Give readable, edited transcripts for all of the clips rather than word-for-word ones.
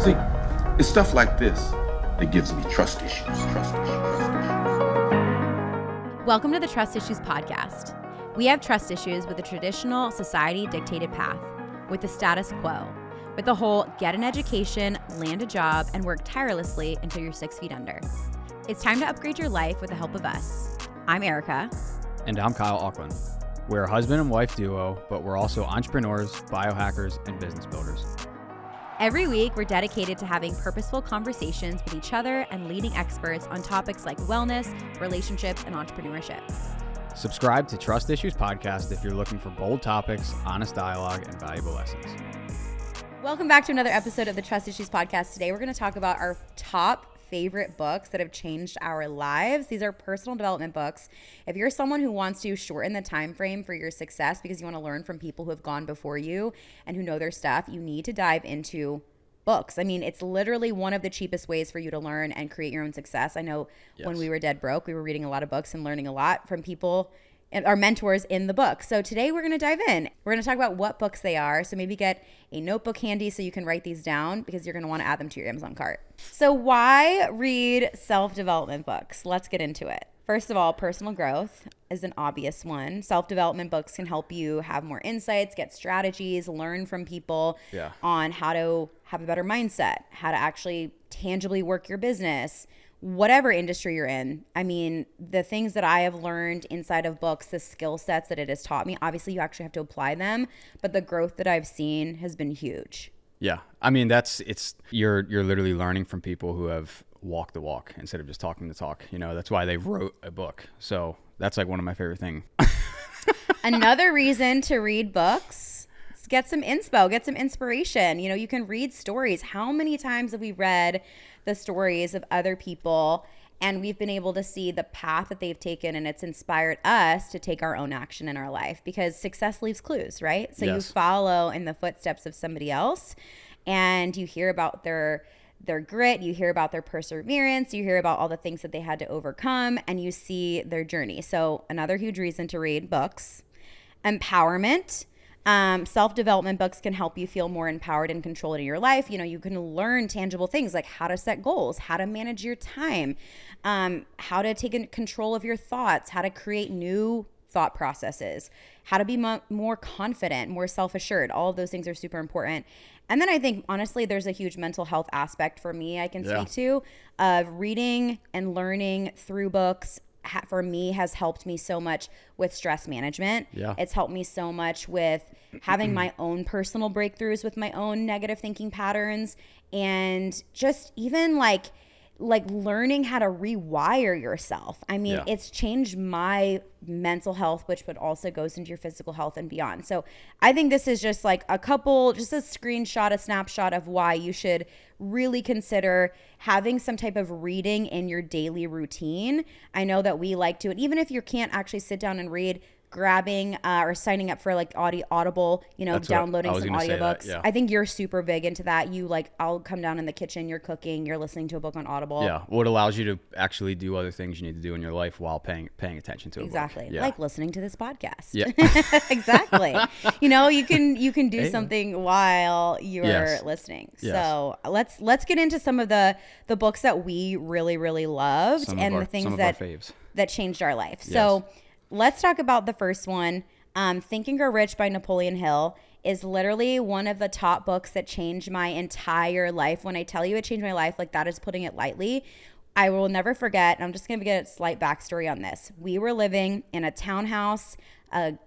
See, it's stuff like this that gives me trust issues. Welcome to the Trust Issues podcast. We have trust issues with the traditional society-dictated path, with the status quo, with the whole get an education, land a job, and work tirelessly until you're 6 feet under. It's time to upgrade your life with the help of us. I'm Erica. And I'm Kyle Auckland. We're a husband and wife duo, but we're also entrepreneurs, biohackers, and business builders. Every week, we're dedicated to having purposeful conversations with each other and leading experts on topics like wellness, relationships, and entrepreneurship. Subscribe to Trust Issues Podcast if you're looking for bold topics, honest dialogue, and valuable lessons. Welcome back to another episode of the Trust Issues Podcast. Today, we're going to talk about our top favorite books that have changed our lives. These are personal development books. If you're someone who wants to shorten the time frame for your success because you want to learn from people who have gone before you and who know their stuff, you need to dive into books. I mean, it's literally one of the cheapest ways for you to learn and create your own success. I know when we were dead broke, we were reading a lot of books and learning a lot from people and our mentors in the book. So today we're going to dive in. We're going to talk about what books they are. So maybe get a notebook handy so you can write these down because you're going to want to add them to your Amazon cart. So why read self-development books? Let's get into it. First of all, personal growth is an obvious one. Self-development books can help you have more insights, get strategies, learn from people on how to have a better mindset, how to actually tangibly work your business, whatever industry you're in. I mean, the things that I have learned inside of books, the skill sets that it has taught me, obviously you actually have to apply them, but the growth that I've seen has been huge. Yeah. I mean, you're literally learning from people who have walked the walk instead of just talking the talk. You know, that's why they wrote a book. So that's like one of my favorite things. Another reason to read books is get some inspo, get some inspiration. You know, you can read stories. How many times have we read the stories of other people and we've been able to see the path that they've taken and it's inspired us to take our own action in our life because success leaves clues, right? So you follow in the footsteps of somebody else and you hear about their grit, you hear about their perseverance, you hear about all the things that they had to overcome and you see their journey. So another huge reason to read books. Empowerment. Self-development books can help you feel more empowered and control in your life. You know, you can learn tangible things like how to set goals, how to manage your time, how to take control of your thoughts, how to create new thought processes, how to be more confident, more self-assured. All of those things are super important. And then I think, honestly, there's a huge mental health aspect for me I can speak to of reading and learning through books. For me has helped me so much with stress management. It's helped me so much with having my own personal breakthroughs with my own negative thinking patterns and just even like learning how to rewire yours. I mean, it's changed my mental health, which but also goes into your physical health and beyond. So I think this is just like just a screenshot, a snapshot of why you should really consider having some type of reading in your daily routine. I know that we like to, and even if you can't actually sit down and read, grabbing or signing up for like Audible, you know, downloading some audiobooks. I think you're super big into that. You like, I'll come down in the kitchen, you're cooking, you're listening to a book on Audible. Yeah. Well, it allows you to actually do other things you need to do in your life while paying attention to a book. Like listening to this podcast. Yeah. Exactly. You know, you can do something while you're listening. So let's get into some of the books that we really, really loved and the things that changed our life. So let's talk about the first one. Think and Grow Rich by Napoleon Hill is literally one of the top books that changed my entire life. When I tell you it changed my life, like that is putting it lightly. I will never forget, and I'm just going to get a slight backstory on this. We were living in a townhouse, a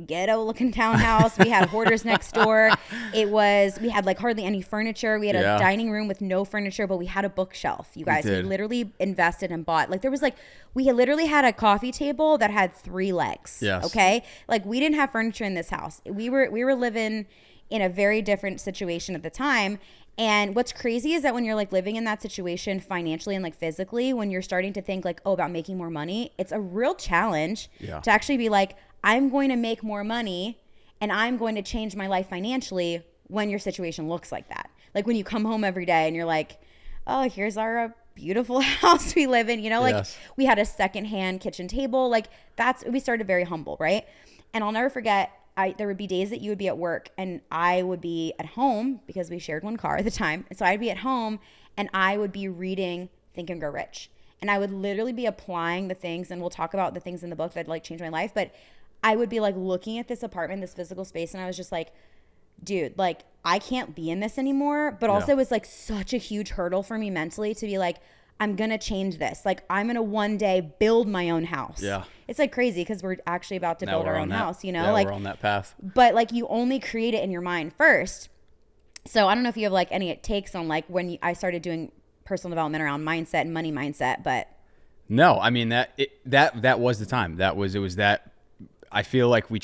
ghetto-looking townhouse. We had hoarders next door. We had like hardly any furniture. We had a dining room with no furniture, but we had a bookshelf. You guys, we literally invested and bought. Like we literally had a coffee table that had 3 legs. Okay, like we didn't have furniture in this house. We were living in a very different situation at the time. And what's crazy is that when you're like living in that situation financially and like physically, when you're starting to think like, about making more money, it's a real challenge to actually be like, I'm going to make more money and I'm going to change my life financially when your situation looks like that. Like when you come home every day and you're like, oh, here's our beautiful house we live in, you know, like we had a secondhand kitchen table. Like we started very humble, right? And I'll never forget, there would be days that you would be at work and I would be at home because we shared one car at the time. And so I'd be at home and I would be reading Think and Grow Rich. And I would literally be applying the things, and we'll talk about the things in the book that like changed my life. But I would be like looking at this apartment, this physical space, and I was just like, dude, like I can't be in this anymore. But also it was like such a huge hurdle for me mentally to be like, I'm going to change this. Like I'm going to one day build my own house. Yeah. It's like crazy because we're actually about to build our own house, you know? Yeah, like we're on that path. But like you only create it in your mind first. So I don't know if you have like any takes on like when I started doing personal development around mindset and money mindset, but no, I mean that was the time. It was that I feel like we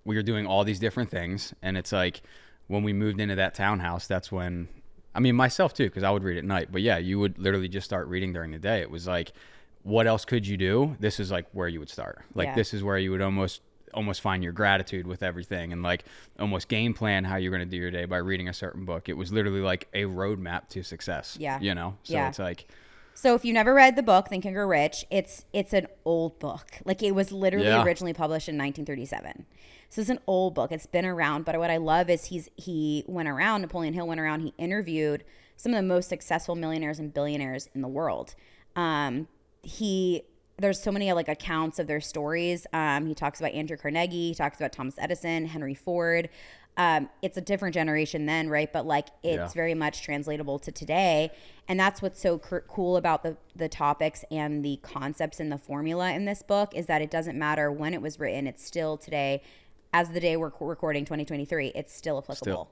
were doing all these different things, and it's like when we moved into that townhouse, that's when, I mean myself too, because I would read at night, but yeah, you would literally just start reading during the day. It was like, what else could you do? This is like where you would start. Like this is where you would almost find your gratitude with everything, and like almost game plan how you're going to do your day by reading a certain book. It was literally like a roadmap to success. Yeah. You know? So it's like, so if you never read the book, Think and Grow Rich, it's an old book. Like it was literally originally published in 1937. So it's an old book. It's been around. But what I love is he went around, Napoleon Hill went around, he interviewed some of the most successful millionaires and billionaires in the world. There's so many like accounts of their stories. He talks about Andrew Carnegie. He talks about Thomas Edison, Henry Ford. It's a different generation then, right? But like it's very much translatable to today. And that's what's so cool about the topics and the concepts and the formula in this book is that it doesn't matter when it was written. It's still today, as the day we're recording 2023, it's still applicable.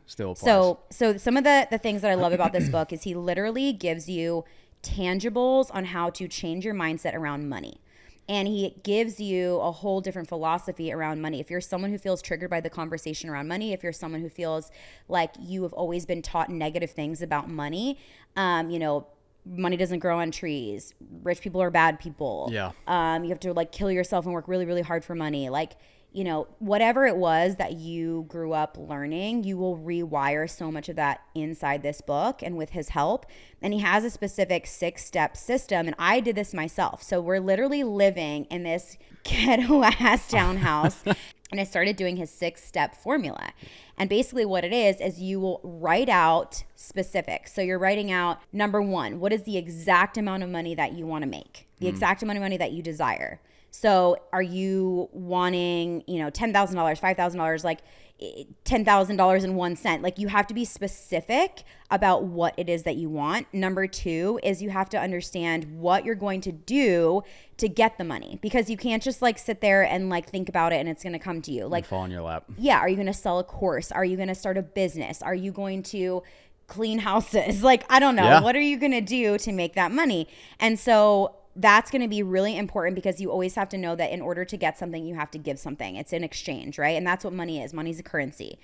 Still applies. So some of the things that I love about this book is he literally gives you tangibles on how to change your mindset around money. And he gives you a whole different philosophy around money. If you're someone who feels triggered by the conversation around money, if you're someone who feels like you have always been taught negative things about money, money doesn't grow on trees, rich people are bad people. You have to like kill yourself and work really, really hard for money. Like, whatever it was that you grew up learning, you will rewire so much of that inside this book and with his help. And he has a specific 6-step system. And I did this myself. So we're literally living in this ghetto ass townhouse. And I started doing his 6-step formula. And basically what it is you will write out specifics. So you're writing out, number 1, what is the exact amount of money that you want to make? The exact amount of money that you desire. So are you wanting, $10,000, $5,000, like $10,000 and 1 cent? Like you have to be specific about what it is that you want. Number 2 is you have to understand what you're going to do to get the money, because you can't just like sit there and like think about it and it's going to come to you. Like fall in your lap. Yeah. Are you going to sell a course? Are you going to start a business? Are you going to clean houses? Like, I don't know. Yeah. What are you going to do to make that money? And so that's going to be really important, because you always have to know that in order to get something, you have to give something. It's an exchange, right? And that's what money is. Money is a currency.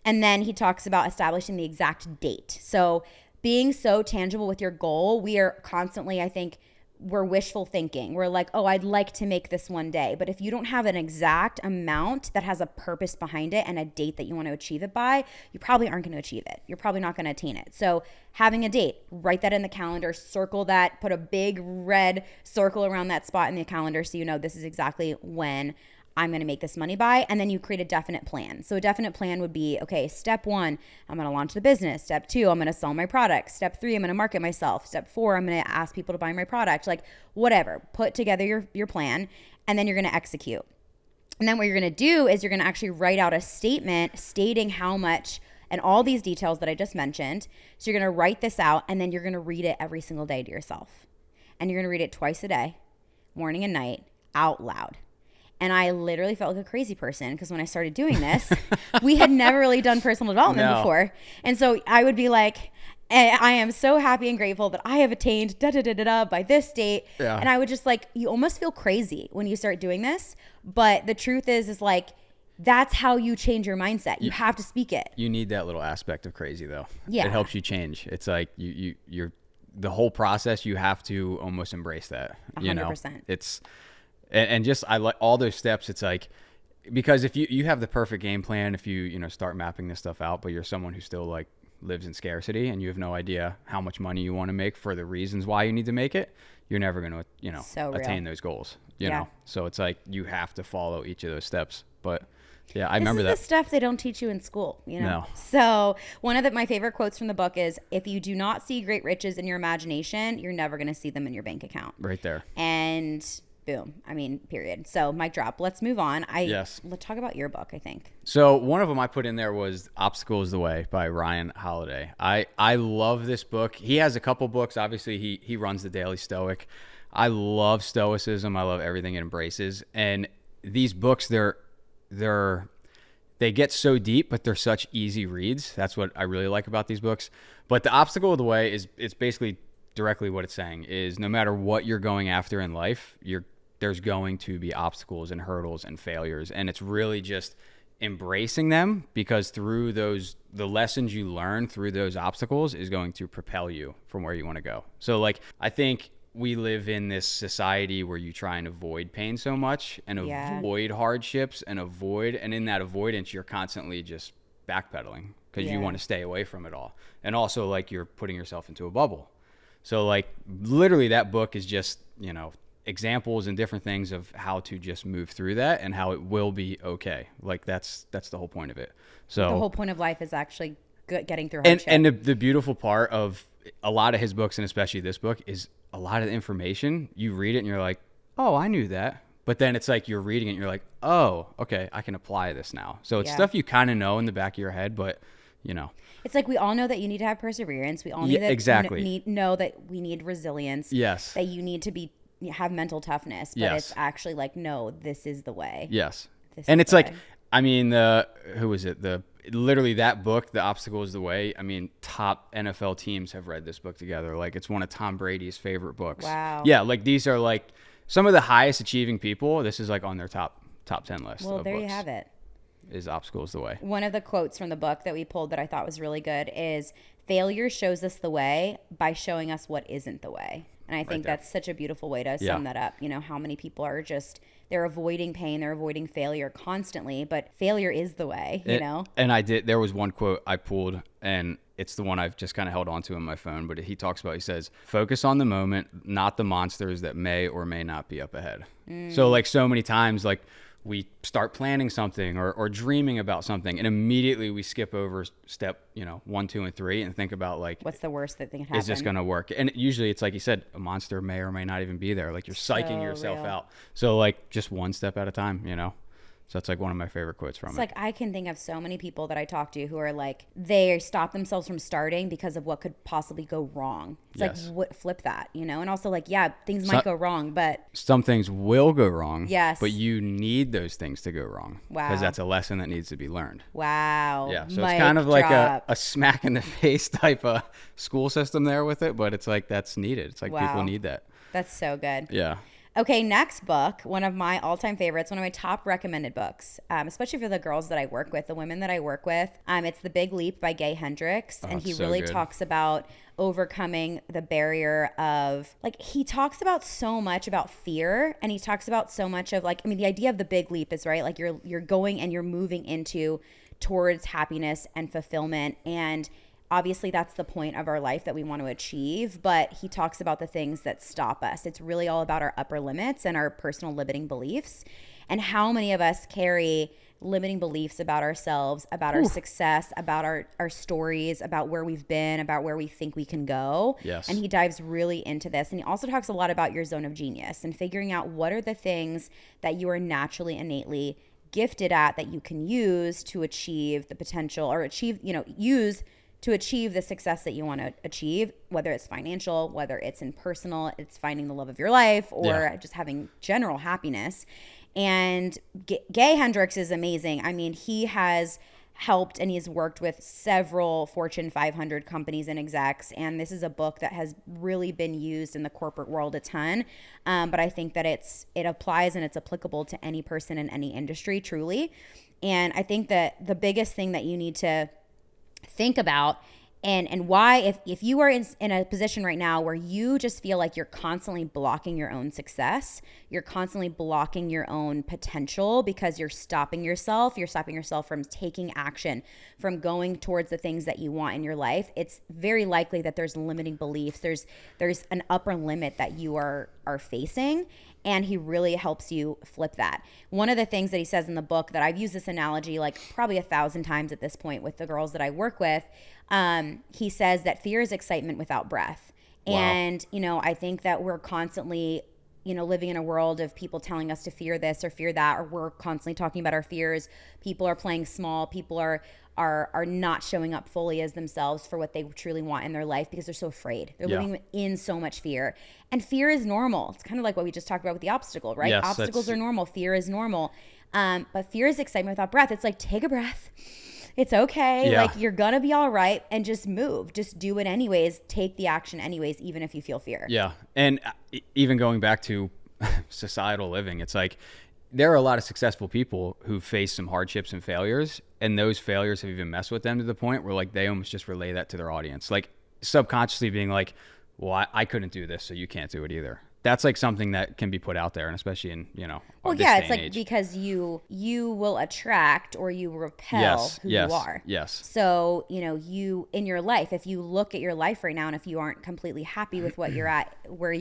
And then he talks about establishing the exact date. So being so tangible with your goal, we are constantly, I think, we're wishful thinking. We're like, oh, I'd like to make this one day. But if you don't have an exact amount that has a purpose behind it and a date that you want to achieve it by, you probably aren't going to achieve it. You're probably not going to attain it. So having a date, write that in the calendar, circle that, put a big red circle around that spot in the calendar so you know this is exactly when I'm going to make this money by. And then you create a definite plan. So a definite plan would be, okay, step 1, I'm going to launch the business. Step 2, I'm going to sell my product. Step 3, I'm going to market myself. Step 4, I'm going to ask people to buy my product. Like whatever, put together your plan, and then you're going to execute. And then what you're going to do is you're going to actually write out a statement stating how much and all these details that I just mentioned. So you're going to write this out, and then you're going to read it every single day to yourself. And you're going to read it twice a day, morning and night, out loud. And I literally felt like a crazy person, because when I started doing this, we had never really done personal development before. And so I would be like, I am so happy and grateful that I have attained by this date. Yeah. And I would just like, you almost feel crazy when you start doing this. But the truth is like, that's how you change your mindset. You have to speak it. You need that little aspect of crazy though. Yeah. It helps you change. It's like you're the whole process, you have to almost embrace that. 100%. It's, and just, I like all those steps. It's like, because if you have the perfect game plan, if you start mapping this stuff out, but you're someone who still like lives in scarcity and you have no idea how much money you want to make for the reasons why you need to make it, you're never going to, attain those goals, you know? So it's like, you have to follow each of those steps. But Yeah, I remember that. This is the stuff they don't teach you in school, you know? No. So one of my favorite quotes from the book is, if you do not see great riches in your imagination, you're never going to see them in your bank account. Right there. And boom. I mean, period. So mic drop. Let's move on. Yes. Let's talk about your book, I think. So one of them I put in there was Obstacle is the Way by Ryan Holiday. I love this book. He has a couple books. Obviously, he runs the Daily Stoic. I love Stoicism. I love everything it embraces. And these books, they get so deep, but they're such easy reads. That's what I really like about these books. But the Obstacle of the Way it's basically directly what it's saying is, no matter what you're going after in life, there's going to be obstacles and hurdles and failures. And it's really just embracing them, because through the lessons you learn through those obstacles is going to propel you from where you want to go. So like, I think we live in this society where you try and avoid pain so much and avoid hardships and in that avoidance, you're constantly just backpedaling because you want to stay away from it all. And also, like, you're putting yourself into a bubble. So like, literally that book is just, examples and different things of how to just move through that and how it will be okay. Like that's the whole point of it. So the whole point of life is actually getting through hardship. And the beautiful part of a lot of his books, and especially this book, is a lot of the information, you read it and you're like, oh, I knew that. But then it's like you're reading it and you're like, oh, okay, I can apply this now. So it's stuff you kind of know in the back of your head, but it's like, we all know that you need to have perseverance. We all need know that we need resilience. Yes. That you need to have mental toughness. But it's actually like, no, this is the way. Yes. And it's like, I mean, who is it? Literally that book, The Obstacle is the Way. I mean, top NFL teams have read this book together. Like, it's one of Tom Brady's favorite books. Wow. Yeah. Like, these are like some of the highest achieving people. This is like on their top 10 list. Well, there you have it. Is Obstacle is the Way. One of the quotes from the book that we pulled that I thought was really good is, failure shows us the way by showing us what isn't the way. And I think that's such a beautiful way to sum that up. How many people are they're avoiding pain, they're avoiding failure constantly, but failure is the way, And there was one quote I pulled, and it's the one I've just kind of held on to on my phone, but he says, focus on the moment, not the monsters that may or may not be up ahead. So like, so many times, like, we start planning something or dreaming about something, and immediately we skip over step 1, 2, and 3 and think about, like, what's the worst that can happen? Is this going to work? And usually it's like you said, a monster may or may not even be there. Like, you're psyching yourself out. So like, just one step at a time, So that's like one of my favorite quotes from it. It's like, I can think of so many people that I talk to who are like, they stop themselves from starting because of what could possibly go wrong. It's like, flip that, And also, like, things might go wrong, but some things will go wrong. Yes. But you need those things to go wrong. Wow. Because that's a lesson that needs to be learned. Wow. Yeah. So it's kind of like a smack in the face type of school system there with it, but it's like, that's needed. It's like, people need that. That's so good. Yeah. Okay, next book, one of my all-time favorites, one of my top recommended books, especially for the girls that I work with, the women that I work with. It's The Big Leap by Gay Hendricks, and he really talks about overcoming the barrier of, like, he talks about so much about fear, and he talks about so much of, like, I mean, the idea of the big leap is, right, like, you're going and you're moving towards happiness and fulfillment, and obviously that's the point of our life that we want to achieve, but he talks about the things that stop us. It's really all about our upper limits and our personal limiting beliefs, and how many of us carry limiting beliefs about ourselves, about our success, about our stories, about where we've been, about where we think we can go. Yes. And he dives really into this. And he also talks a lot about your zone of genius and figuring out what are the things that you are naturally, innately gifted at that you can use to achieve the potential, or use to achieve the success that you want to achieve, whether it's financial, whether it's in personal, it's finding the love of your life, or just having general happiness. And Gay Hendricks is amazing. I mean, he has helped and he's worked with several Fortune 500 companies and execs. And this is a book that has really been used in the corporate world a ton. But I think that it applies and it's applicable to any person in any industry, truly. And I think that the biggest thing that you need to think about And why, if you are in a position right now where you just feel like you're constantly blocking your own success, you're constantly blocking your own potential because you're stopping yourself from taking action, from going towards the things that you want in your life, it's very likely that there's limiting beliefs. There's an upper limit that you are facing. And he really helps you flip that. One of the things that he says in the book that I've used this analogy like probably 1,000 times at this point with the girls that I work with, he says that fear is excitement without breath. Wow. And, I think that we're constantly, living in a world of people telling us to fear this or fear that, or we're constantly talking about our fears. People are playing small. People are not showing up fully as themselves for what they truly want in their life because they're so afraid. They're living in so much fear. And fear is normal. It's kind of like what we just talked about with the obstacle, right? Yes, Obstacles are normal. Fear is normal. But fear is excitement without breath. It's like, take a breath. It's okay. Yeah. Like, you're going to be all right, and just move. Just do it anyways. Take the action anyways, even if you feel fear. Yeah. And even going back to societal living, it's like there are a lot of successful people who face some hardships and failures, and those failures have even messed with them to the point where like they almost just relay that to their audience, like subconsciously being like, well, I couldn't do this, so you can't do it either. That's like something that can be put out there, and especially in, well, this yeah, day it's and like age. because you will attract or you repel who you are. Yes. So, you in your life, if you look at your life right now, and if you aren't completely happy with what you're at, or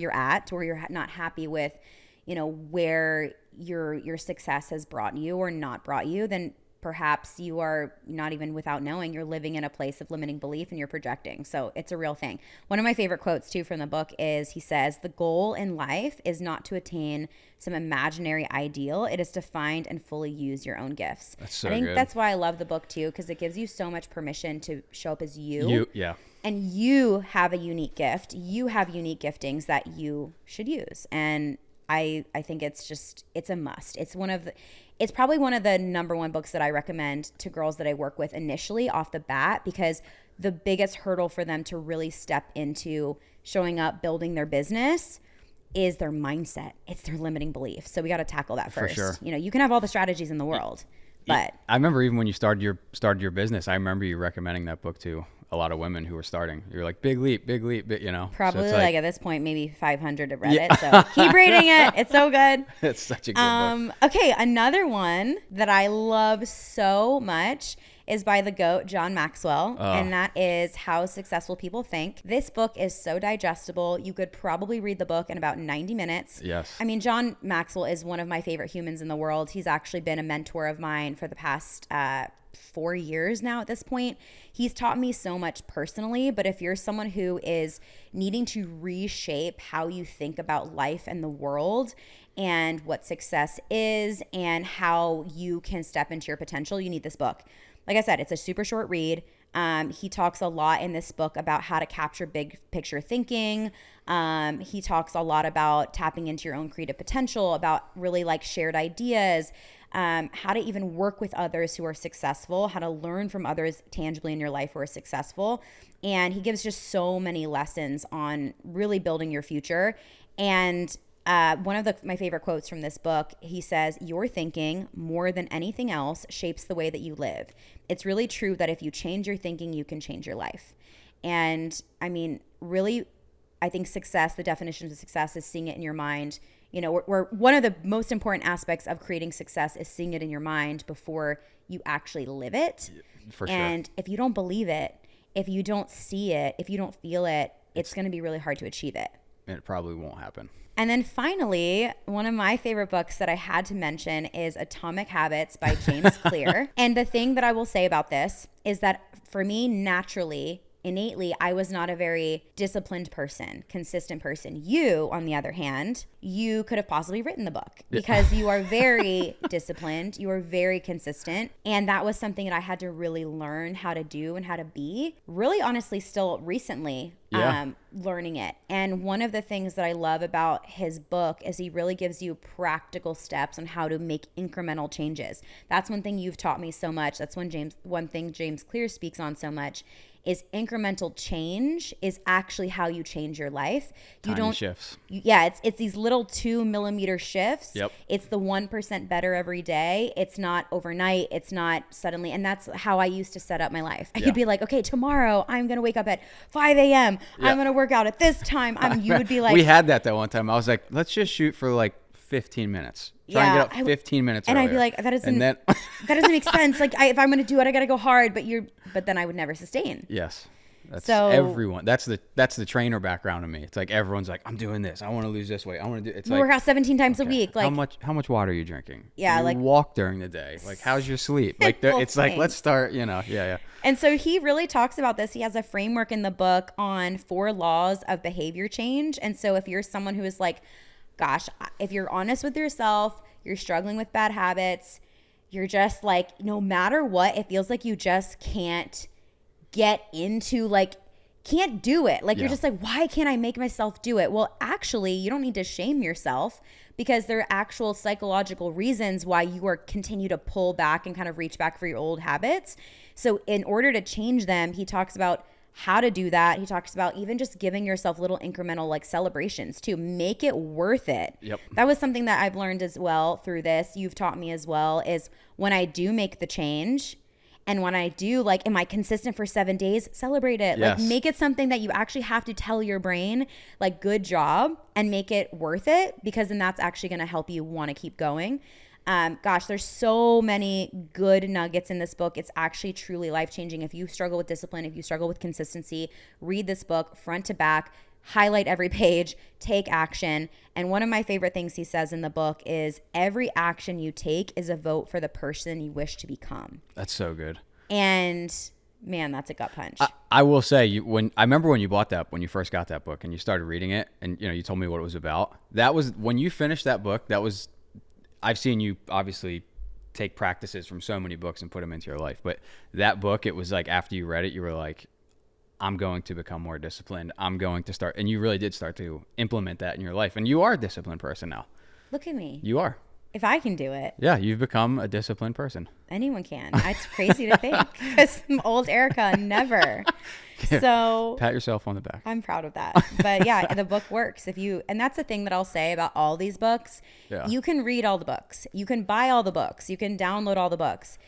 you're not happy with, where your success has brought you or not brought you, then perhaps you are not even without knowing you're living in a place of limiting belief and you're projecting. So it's a real thing. One of my favorite quotes too from the book is, he says, the goal in life is not to attain some imaginary ideal. It is to find and fully use your own gifts. That's so I think good. that's why I love the book too, because it gives you so much permission to show up as you. Yeah. And you have a unique gift. You have unique giftings that you should use. And I think it's a must. It's probably one of the number one books that I recommend to girls that I work with initially off the bat, because the biggest hurdle for them to really step into showing up, building their business is their mindset. It's their limiting belief. So we got to tackle that first. For sure. You can have all the strategies in the world, but I remember even when you started your business, I remember you recommending that book to a lot of women who were starting. You're like, big leap, probably so like at this point, maybe 500 have read it. So keep reading it. It's so good. It's such a good book. Okay, another one that I love so much is by the GOAT, John Maxwell, and that is How Successful People Think. This book is so digestible. You could probably read the book in about 90 minutes. Yes. I mean, John Maxwell is one of my favorite humans in the world. He's actually been a mentor of mine for the past 4 years now at this point. He's taught me so much personally, but if you're someone who is needing to reshape how you think about life and the world and what success is and how you can step into your potential, you need this book. Like I said, it's a super short read. He talks a lot in this book about how to capture big picture thinking. He talks a lot about tapping into your own creative potential, about really like shared ideas, how to even work with others who are successful, how to learn from others tangibly in your life who are successful. And he gives just so many lessons on really building your future. And one of my favorite quotes from this book, he says, your thinking, more than anything else, shapes the way that you live. It's really true that if you change your thinking, you can change your life. And I mean, really, I think success, the definition of success is seeing it in your mind. Where one of the most important aspects of creating success is seeing it in your mind before you actually live it. For sure. And if you don't believe it, if you don't see it, if you don't feel it, it's going to be really hard to achieve it. It probably won't happen. And then finally, one of my favorite books that I had to mention is Atomic Habits by James Clear. And the thing that I will say about this is that for me, naturally, innately, I was not a very disciplined person, consistent person. You, on the other hand, you could have possibly written the book because you are very disciplined. You are very consistent. And that was something that I had to really learn how to do and how to be. Really, honestly, still recently learning it. And one of the things that I love about his book is he really gives you practical steps on how to make incremental changes. That's one thing you've taught me so much. That's one thing James Clear speaks on so much is incremental change is actually how you change your life. You Tiny don't shifts. Yeah, it's these little 2 millimeter shifts. Yep. It's the 1% better every day. It's not overnight. It's not suddenly. And that's how I used to set up my life. I could be like, okay, tomorrow I'm going to wake up at 5 a.m. Yeah. I'm going to work out at this time. You would be like, we had that one time. I was like, let's just shoot for like 15 minutes. Try and get up 15 minutes and earlier. I'd be like, that doesn't that doesn't make sense. Like if I'm going to do it, I got to go hard, but then I would never sustain. Yes. That's so everyone. That's the trainer background of me. It's like everyone's like, I'm doing this. I want to lose this weight. I want to do. It's we like work out 17 times a week. Like how much water are you drinking? Yeah, you like walk during the day. Like how's your sleep? Like it's like let's start. Yeah. And so he really talks about this. He has a framework in the book on 4 laws of behavior change. And so if you're someone who is like, gosh, if you're honest with yourself, you're struggling with bad habits, you're just like, no matter what, it feels like you just can't get into can't do it. Like you're just like, why can't I make myself do it? Well, actually, you don't need to shame yourself because there are actual psychological reasons why you are continue to pull back and kind of reach back for your old habits. So in order to change them, he talks about how to do that. He talks about even just giving yourself little incremental celebrations to make it worth it. Yep. That was something that I've learned as well through this. You've taught me as well is when I do make the change and when I do am I consistent for 7 days? Celebrate it. Yes. Make it something that you actually have to tell your brain good job and make it worth it because then that's actually going to help you want to keep going. Gosh, there's so many good nuggets in this book. It's actually truly life-changing. If you struggle with discipline, if you struggle with consistency, read this book front to back, highlight every page, take action. And one of my favorite things he says in the book is every action you take is a vote for the person you wish to become. That's so good. And man, that's a gut punch. I will say I remember when you bought that, when you first got that book and you started reading it and you told me what it was about. That was when you finished that book, I've seen you obviously take practices from so many books and put them into your life. But that book, it was like after you read it, you were like, I'm going to become more disciplined. I'm going to start. And you really did start to implement that in your life. And you are a disciplined person now. Look at me. You are. If I can do it. Yeah, you've become a disciplined person. Anyone can. It's crazy to think because old Erica never. So pat yourself on the back. I'm proud of that. But yeah, the book works. And that's the thing that I'll say about all these books. Yeah. You can read all the books. You can buy all the books. You can download all the books.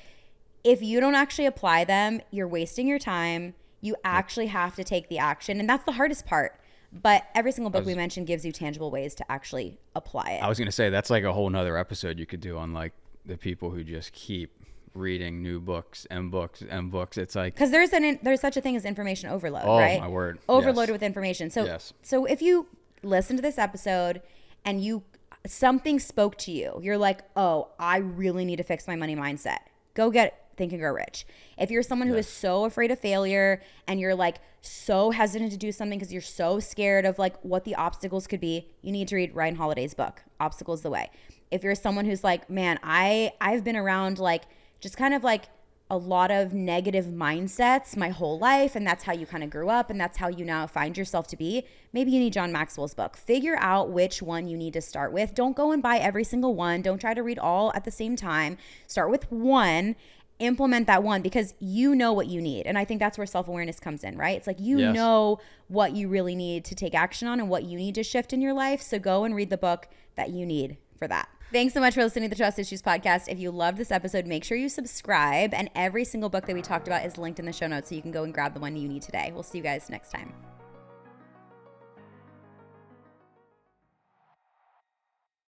If you don't actually apply them, you're wasting your time. You actually have to take the action. And that's the hardest part. But every single book we mentioned gives you tangible ways to actually apply it. I was going to say, that's like a whole nother episode you could do on the people who just keep reading new books and books and books. It's like, because there's such a thing as information overload, right? Oh my word. Overloaded with information. So, yes. So if you listen to this episode and something spoke to you, you're like, oh, I really need to fix my money mindset. Go get Think and Grow Rich. If you're someone who is so afraid of failure and you're so hesitant to do something because you're so scared of what the obstacles could be, you need to read Ryan Holiday's book, Obstacles the Way. If you're someone who's man, I've been around just kind of a lot of negative mindsets my whole life, and that's how you kind of grew up, and that's how you now find yourself to be, maybe you need John Maxwell's book. Figure out which one you need to start with. Don't go and buy every single one. Don't try to read all at the same time. Start with one. Implement that one because you know what you need. And I think that's where self-awareness comes in, right? It's you know what you really need to take action on and what you need to shift in your life. So go and read the book that you need for that. Thanks so much for listening to the Trust Issues podcast. If you loved this episode, make sure you subscribe. And every single book that we talked about is linked in the show notes so you can go and grab the one you need today. We'll see you guys next time.